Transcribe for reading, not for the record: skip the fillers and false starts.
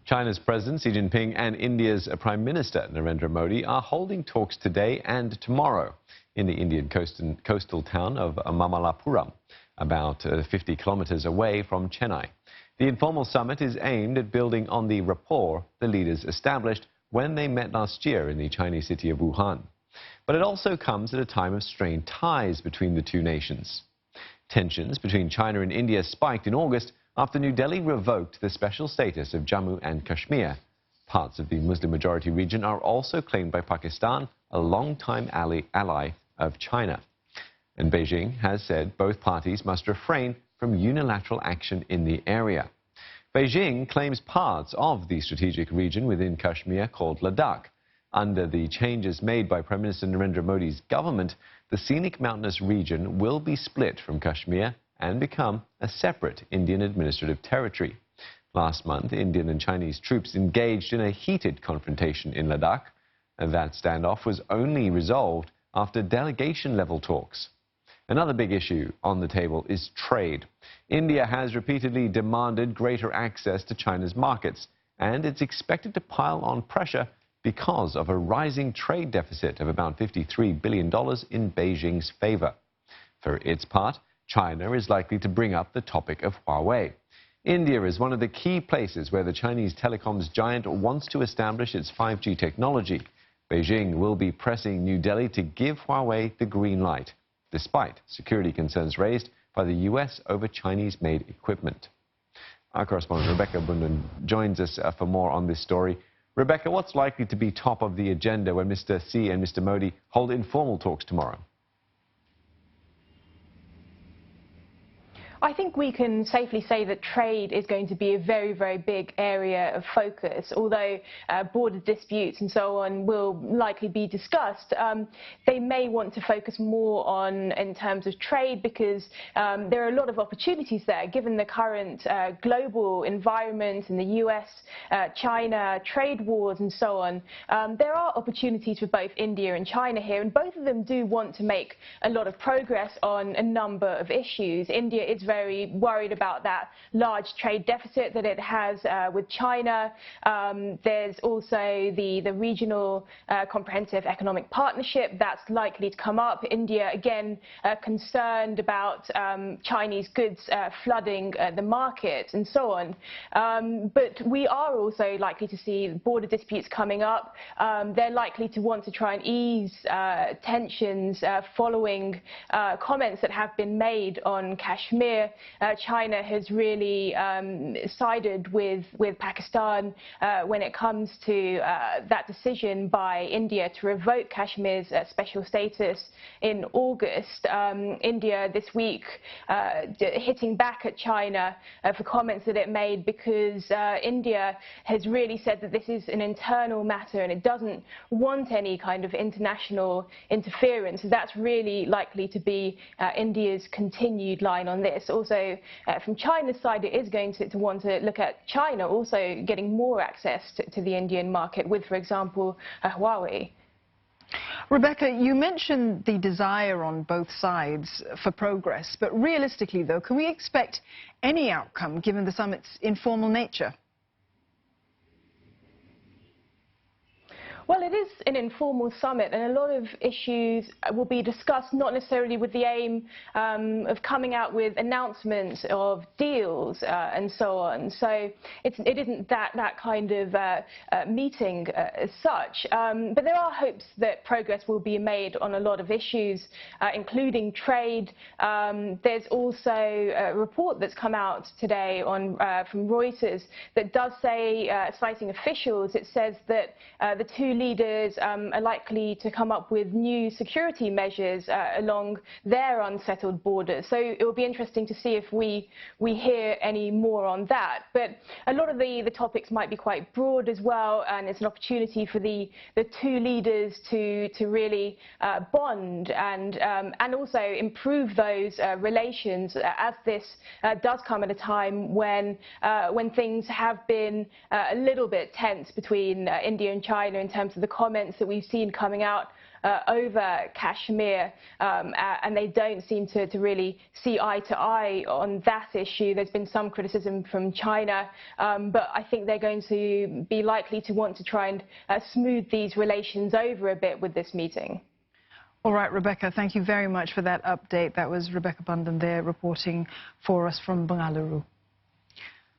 China's President Xi Jinping and India's Prime Minister Narendra Modi are holding talks today and tomorrow in the Indian coastal town of Mamallapuram, about 50 kilometers away from Chennai. The informal summit is aimed at building on the rapport the leaders established when they met last year in the Chinese city of Wuhan. But it also comes at a time of strained ties between the two nations. Tensions between China and India spiked in August after New Delhi revoked the special status of Jammu and Kashmir. Parts of the Muslim-majority region are also claimed by Pakistan, a longtime ally of China. And Beijing has said both parties must refrain from unilateral action in the area. Beijing claims parts of the strategic region within Kashmir called Ladakh. Under the changes made by Prime Minister Narendra Modi's government, the scenic mountainous region will be split from Kashmir and become a separate Indian administrative territory. Last month, Indian and Chinese troops engaged in a heated confrontation in Ladakh, and that standoff was only resolved after delegation-level talks. Another big issue on the table is trade. India has repeatedly demanded greater access to China's markets, and it's expected to pile on pressure because of a rising trade deficit of about $53 billion in Beijing's favor. For its part, China is likely to bring up the topic of Huawei. India is one of the key places where the Chinese telecoms giant wants to establish its 5G technology. Beijing will be pressing New Delhi to give Huawei the green light, despite security concerns raised by the US over Chinese-made equipment. Our correspondent Rebecca Bundan joins us for more on this story. Rebecca, what's likely to be top of the agenda when Mr. Xi and Mr. Modi hold informal talks tomorrow? I think we can safely say that trade is going to be a very, very big area of focus. Although border disputes and so on will likely be discussed, they may want to focus more on in terms of trade because there are a lot of opportunities there, given the current global environment in the US, China, trade wars and so on. There are opportunities for both India and China here, and both of them do want to make a lot of progress on a number of issues. India is very worried about that large trade deficit that it has with China. There's also the regional comprehensive economic partnership that's likely to come up. India, again, concerned about Chinese goods flooding the market and so on. But we are also likely to see border disputes coming up. They're likely to want to try and ease tensions following comments that have been made on Kashmir. China has really sided with Pakistan when it comes to that decision by India to revoke Kashmir's special status in August. India this week hitting back at China for comments that it made because India has really said that this is an internal matter and it doesn't want any kind of international interference. That's really likely to be India's continued line on this. Also, from China's side, it is going to want to look at China also getting more access to the Indian market with, for example, Huawei. Rebecca, you mentioned the desire on both sides for progress, but realistically, though, can we expect any outcome given the summit's informal nature? Well, it is an informal summit, and a lot of issues will be discussed, not necessarily with the aim of coming out with announcements of deals and so on. So it isn't that kind of meeting as such. But there are hopes that progress will be made on a lot of issues, including trade. There's also a report that's come out today from Reuters that does say, citing officials, it says that the two leaders are likely to come up with new security measures along their unsettled borders. So it will be interesting to see if we hear any more on that. But a lot of the topics might be quite broad as well, and it's an opportunity for the two leaders to really bond and also improve those relations as this does come at a time when things have been a little bit tense between India and China in terms of the comments that we've seen coming out over Kashmir, and they don't seem to really see eye to eye on that issue. There's been some criticism from China, but I think they're going to be likely to want to try and smooth these relations over a bit with this meeting. All right, Rebecca, thank you very much for that update. That was Rebecca Bundan there reporting for us from Bengaluru.